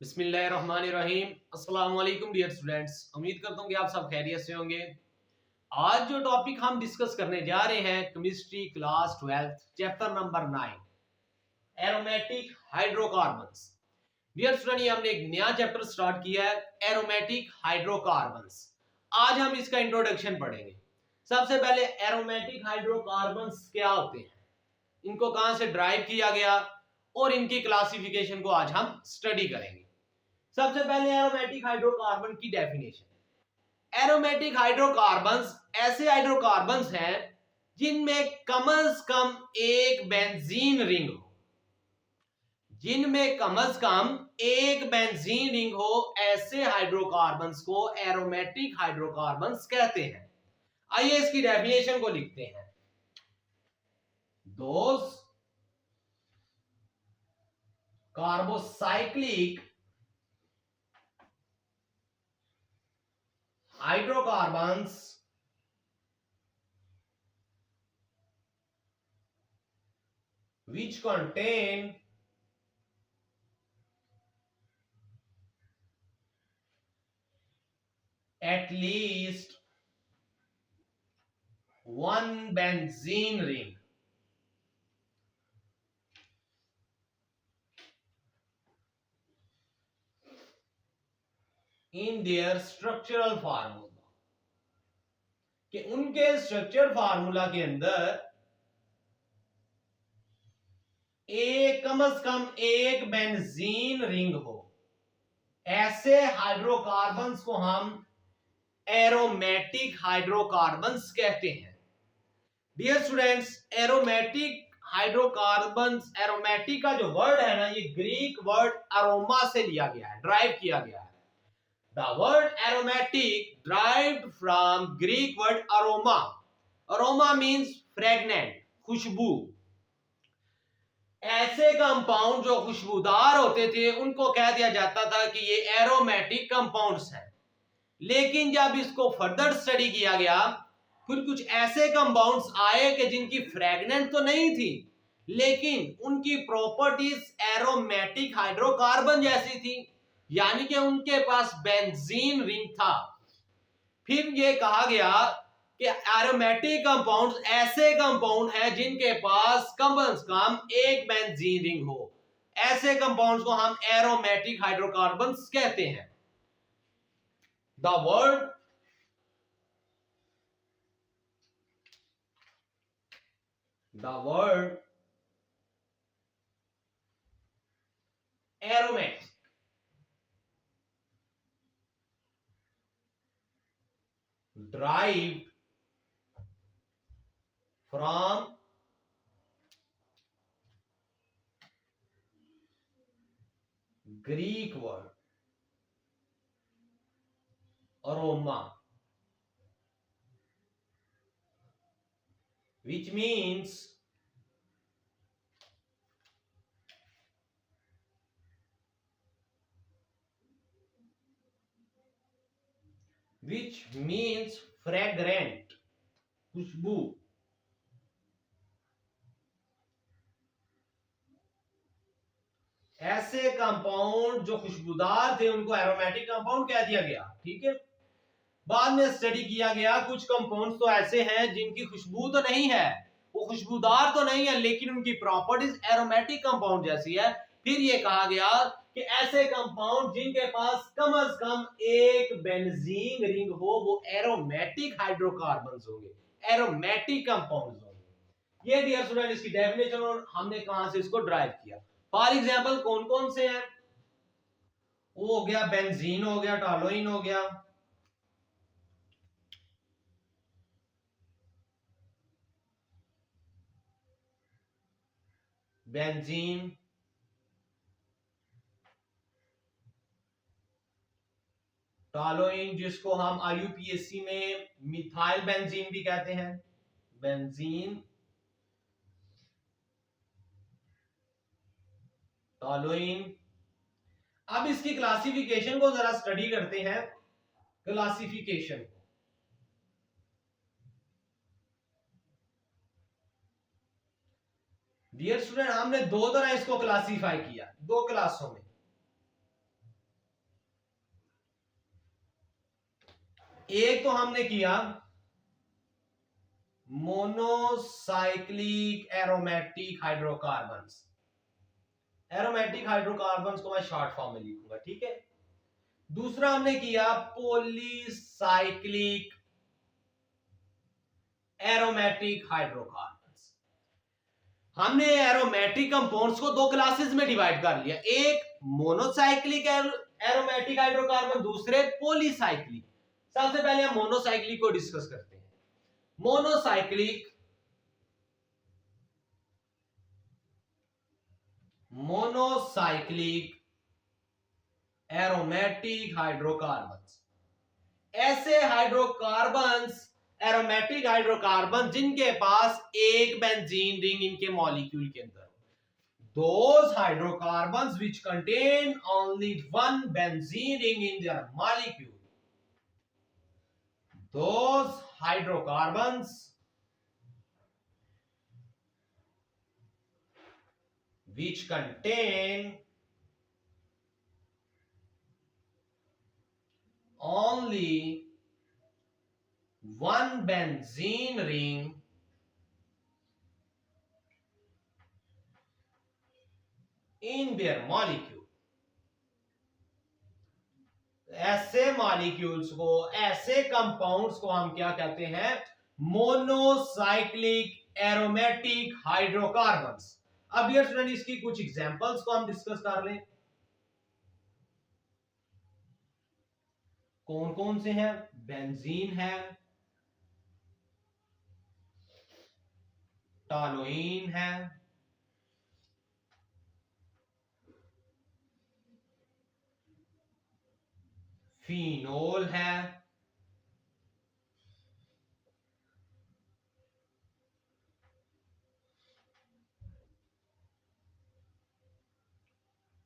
बिस्मिल्लाहिर्रहमानिर्रहीम। अस्सलाम वालेकुम डियर स्टूडेंट्स, उम्मीद करता हूँ कि आप सब खैरियत से होंगे। आज जो टॉपिक हम डिस्कस करने जा रहे हैं chemistry class 12 chapter number 9 aromatic hydrocarbons. Dear student, ये हमने एक नया चैप्टर स्टार्ट किया है एरोमेटिक हाइड्रोकार्बन्स। आज हम इसका इंट्रोडक्शन पढ़ेंगे। सबसे पहले एरोमेटिक हाइड्रोकार्बन्स क्या होते हैं, इनको कहां से ड्राइव किया गया और इनकी क्लासिफिकेशन को आज हम स्टडी करेंगे। सबसे पहले एरोमेटिक हाइड्रोकार्बन की डेफिनेशन। एरोमेटिक हाइड्रोकार्बन्स ऐसे हाइड्रोकार्बन्स हैं जिनमें कम से कम एक बेंजीन रिंग हो। जिनमें कम से कम एक बेंजीन रिंग हो, ऐसे हाइड्रोकार्बन्स को एरोमेटिक हाइड्रोकार्बन्स कहते हैं। आइए इसकी डेफिनेशन को लिखते हैं। दोस carbocyclic hydrocarbons which contain at least one benzene ring in their structural formula, कि उनके स्ट्रक्चर फार्मूला के अंदर कम से कम एक बेंजीन रिंग हो। ऐसे हाइड्रोकार्बन्स को हम एरोमेटिक हाइड्रोकार्बन्स कहते हैं। Dear students, aromatic hydrocarbons, aromatic का जो वर्ड है ना, ये ग्रीक वर्ड अरोमा से लिया गया है, ड्राइव किया गया है। The word aromatic derived from Greek word aroma. Aroma means fragrant, खुशबू। ऐसे कंपाउंड जो खुशबूदार होते थे उनको कह दिया जाता था कि ये एरोमेटिक कंपाउंड्स हैं। लेकिन जब इसको फर्दर स्टडी किया गया, फिर कुछ ऐसे कंपाउंड्स आए कि जिनकी फ्रेगनेंस तो नहीं थी, लेकिन उनकी प्रॉपर्टीज एरोमेटिक हाइड्रोकार्बन जैसी थी, यानी कि उनके पास बेंजीन रिंग था। फिर ये कहा गया कि एरोमेटिक कंपाउंड्स ऐसे कंपाउंड हैं जिनके पास कम से कम एक बेंजीन रिंग हो। ऐसे कंपाउंड्स को हम एरोमेटिक हाइड्रोकार्बन्स कहते हैं। The word aromatic derived from Greek word aroma, which means fragrant, खुशबू। ऐसे कंपाउंड जो खुशबूदार थे उनको एरोमेटिक कंपाउंड कह दिया गया। ठीक है, बाद में स्टडी किया गया कुछ कंपाउंड्स तो ऐसे हैं जिनकी खुशबू तो नहीं है, वो खुशबूदार तो नहीं है, लेकिन उनकी प्रॉपर्टीज एरोमेटिक कंपाउंड जैसी है। फिर ये कहा गया कि ऐसे कंपाउंड जिनके पास कम से कम एक बेंजीन रिंग हो, वो एरोमेटिक हाइड्रोकार्बन्स होंगे, एरोमेटिक कंपाउंड्स होंगे। ये डियर स्टूडेंट इसकी डेफिनेशन और हमने कहां से इसको ड्राइव किया। फॉर एग्जांपल कौन कौन से हैं? वो हो गया बेंजीन, हो गया टॉलोइन, हो गया बेंजीन, टॉलोइन जिसको हम आईयूपीएससी में मिथाइल बेंजीन भी कहते हैं, बेंजीन, टॉलोइन। अब इसकी क्लासिफिकेशन को जरा स्टडी करते हैं। क्लासिफिकेशन, डियर स्टूडेंट, हमने दो तरह इसको क्लासिफाई किया, दो क्लासों में। एक तो हमने किया monocyclic aromatic hydrocarbons. Aromatic hydrocarbons को मैं शॉर्ट फॉर्म में लिखूंगा, ठीक है। दूसरा हमने किया पॉलीसाइक्लिक एरोमेटिक हाइड्रोकार्बन्स। हमने एरोमेटिक कंपाउंड्स को दो क्लासेस में डिवाइड कर लिया, एक मोनोसाइक्लिक एरोमेटिक हाइड्रोकार्बन, दूसरे पॉलीसाइक्लिक। सबसे पहले हम मोनोसाइक्लिक को डिस्कस करते हैं। मोनोसाइक्लिक एरोमेटिक हाइड्रोकार्बन्स, ऐसे हाइड्रोकार्बन्स, एरोमेटिक हाइड्रोकार्बन जिनके पास एक बेंजीन रिंग इनके मॉलिक्यूल के अंदर, those hydrocarbons which contain only one benzene ring in their molecule, those hydrocarbons which contain only one benzene ring in their molecule, ऐसे molecules को, ऐसे compounds को हम क्या कहते हैं? Monocyclic aromatic hydrocarbons. अब डियर स्टूडेंट, इसकी कुछ एग्जांपल्स को हम डिस्कस कर लें। कौन कौन से हैं? बेंजीन है, टॉलुइन है, फिनोल है,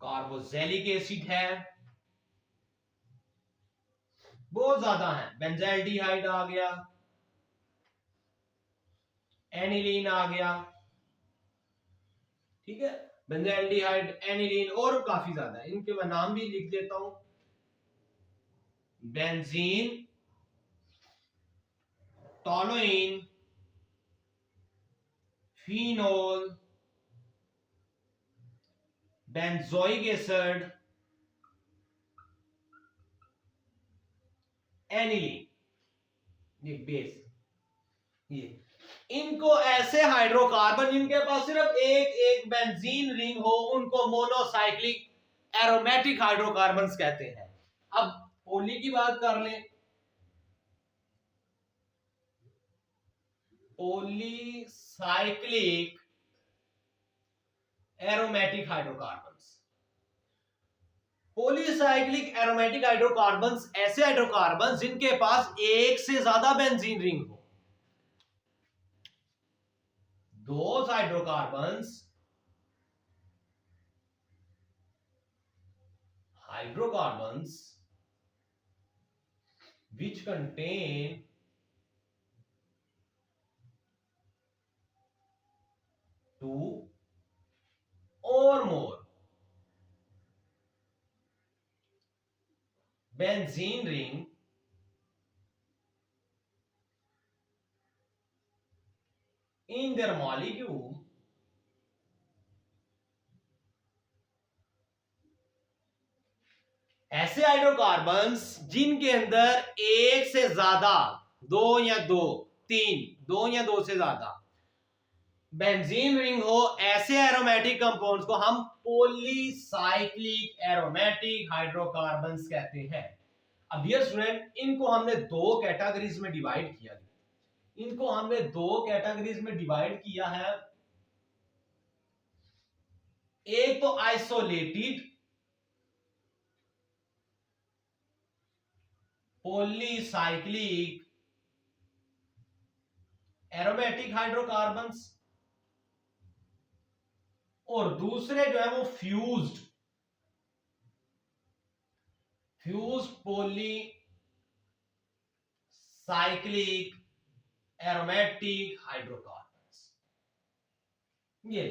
कार्बोक्सिलिक एसिड है, बहुत ज्यादा है। बेंजाल्डिहाइड आ गया, एनिलीन आ गया, ठीक है। बेंजाल्डिहाइड, एनिलीन और काफी ज्यादा है, इनके मैं नाम भी लिख देता हूं। Benzene, toluene, phenol, benzoic acid, aniline, ये बेस, ये इनको ऐसे हाइड्रोकार्बन जिनके पास सिर्फ एक बेंजीन रिंग हो, उनको मोनोसाइक्लिक एरोमेटिक हाइड्रोकार्बन्स कहते हैं। अब पॉली की बात कर लें। Polycyclic aromatic hydrocarbons, polycyclic aromatic hydrocarbons ऐसे हाइड्रोकार्बन्स जिनके पास एक से ज्यादा बेंजीन रिंग हो। Those hydrocarbons which contain two or more benzene ring in their molecule, ऐसे हाइड्रोकार्बन्स जिनके अंदर एक से ज्यादा, दो या दो से ज्यादा बेंजीन रिंग हो, ऐसे एरोमेटिक कंपाउंड्स को हम पॉलीसाइक्लिक एरोमेटिक हाइड्रोकार्बन्स कहते हैं। अब डियर स्टूडेंट, इनको हमने दो कैटेगरीज में डिवाइड किया है। एक तो आइसोलेटेड पॉलीसाइक्लिक एरोमेटिक हाइड्रोकार्बन्स, और दूसरे जो है वो फ्यूज्ड पॉलीसाइक्लिक एरोमेटिक हाइड्रोकार्बन्स। ये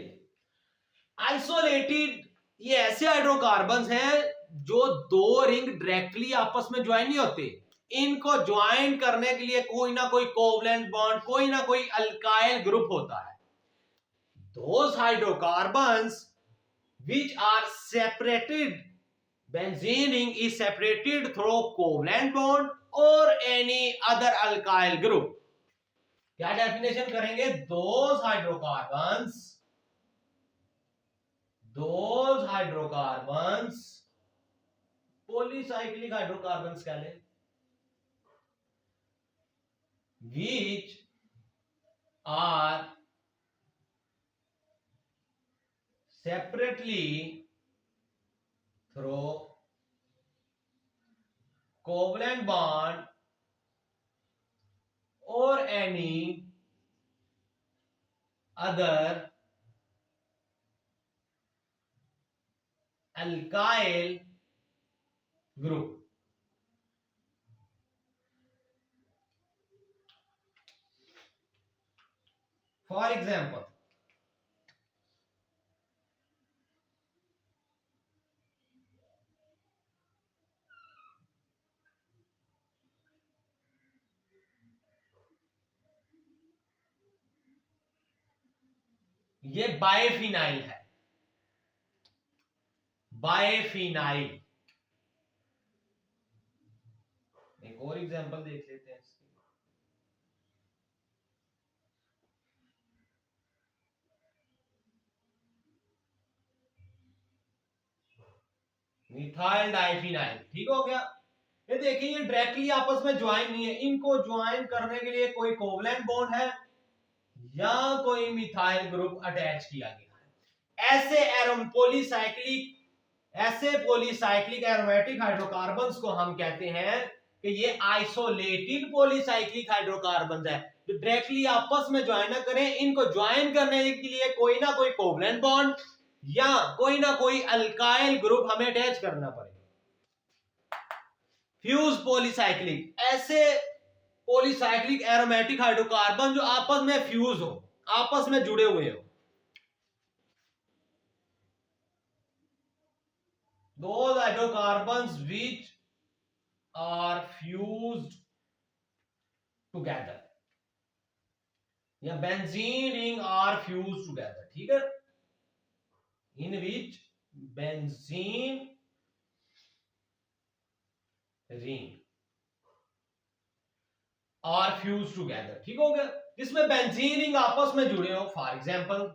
आइसोलेटेड, ये ऐसे हाइड्रोकार्बन्स हैं जो दो रिंग डायरेक्टली आपस में ज्वाइन नहीं होते, इनको ज्वाइन करने के लिए कोई ना कोई कोवलेंट बॉन्ड, कोई ना कोई अल्काइल ग्रुप होता है। Those hydrocarbons which are separated, benzene ring is separated through covalent bond or any other alkyl group. क्या डेफिनेशन करेंगे? those hydrocarbons पॉलीसाइक्लिक हाइड्रोकार्बन्स कह लें, which are separately through covalent bond or any other alkyl group. For example, ये बायफिनाइल है, बायफिनाइल। एक और example देख लेते हैं इसकी। मिथाइल डाइफिनाइल, ठीक हो गया। ये देखिए ये डायरेक्टली आपस में ज्वाइन नहीं है, इनको ज्वाइन करने के लिए कोई कोवलेंट बॉन्ड है या कोई मिथाइल ग्रुप अटैच किया गया है। ऐसे पॉलीसाइक्लिक एरोमेटिक हाइड्रोकार्बन्स को हम कहते हैं कि ये आइसोलेटेड पॉलीसाइक्लिक हाइड्रोकार्बन्स है, जो डायरेक्टली आपस में ज्वाइन न करें। इनको ज्वाइन करने के लिए कोई ना कोई कोवलेंट बॉन्ड या कोई ना कोई अल्काइल ग्रुप हमें अटैच करना पड़ेगा। फ्यूज पॉलीसाइक्लिक, ऐसे पॉलीसाइक्लिक एरोमेटिक हाइड्रोकार्बन जो आपस में फ्यूज हो, आपस में जुड़े हुए हो। Those hydrocarbons which are fused together या benzene ring are fused together, ठीक है, in which benzene ring are fused together, ठीक हो गया, जिसमें बेंजीन रिंग आपस में जुड़े हो। फॉर एग्जाम्पल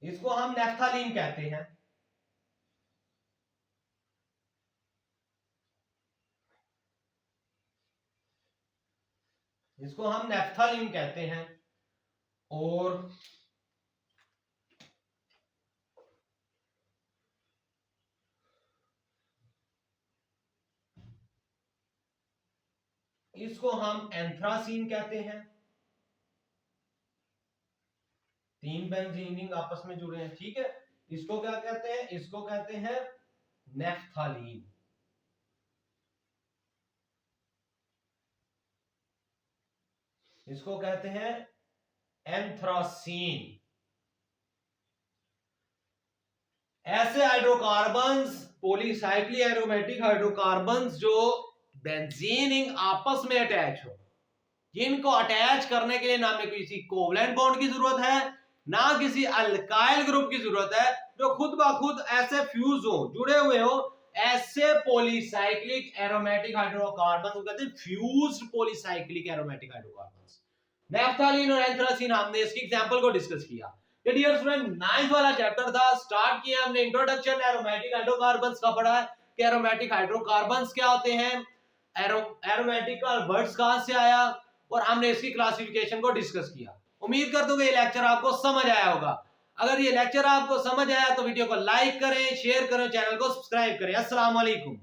इसको हम नेफ्थालीन कहते हैं, इसको हम नेफ्थालीन कहते हैं। और इसको हम एंथ्रासीन कहते हैं। तीन बेंजीन रिंग आपस में जुड़े हैं, ठीक है। इसको क्या कहते हैं? इसको कहते हैं नेफ्थालीन। इसको कहते हैं एंथ्रासीन। ऐसे हाइड्रोकार्बन्स, पॉलीसाइक्लिक एरोमेटिक हाइड्रोकार्बन्स जो बेंजीन रिंग आपस में अटैच हो, जिनको अटैच करने के लिए ना में किसी कोवलेंट बॉन्ड की जरूरत है, ना किसी अल्काइल ग्रुप की जरूरत है, जो खुद ब खुद ऐसे फ्यूज हो, जुड़े हुए हो, ऐसे पॉलीसाइक्लिक एरोमेटिक हाइड्रोकार्बन को कहते हैं फ्यूज्ड पॉलीसाइक्लिक एरोमेटिक हाइड्रोकार्बन्स। नेफ्थालीन और एंथ्रासीन हमने इसकी एग्जांपल को डिस्कस किया। ये डियर स्टूडेंट 9th वाला चैप्टर था, स्टार्ट किया हमने इंट्रोडक्शन एरोमेटिक हाइड्रोकार्बन्स का, पढ़ा कि एरोमेटिक हाइड्रोकार्बन्स क्या होते हैं, एरोमेटिक का वर्ड्स कहां से आया, और हमने इसकी क्लासिफिकेशन को डिस्कस किया। उम्मीद करता हूं कि ये लेक्चर आपको समझ आया होगा। अगर ये लेक्चर आपको समझ आया तो वीडियो को लाइक करें, शेयर करें, चैनल को सब्सक्राइब करें। अस्सलाम वालेकुम।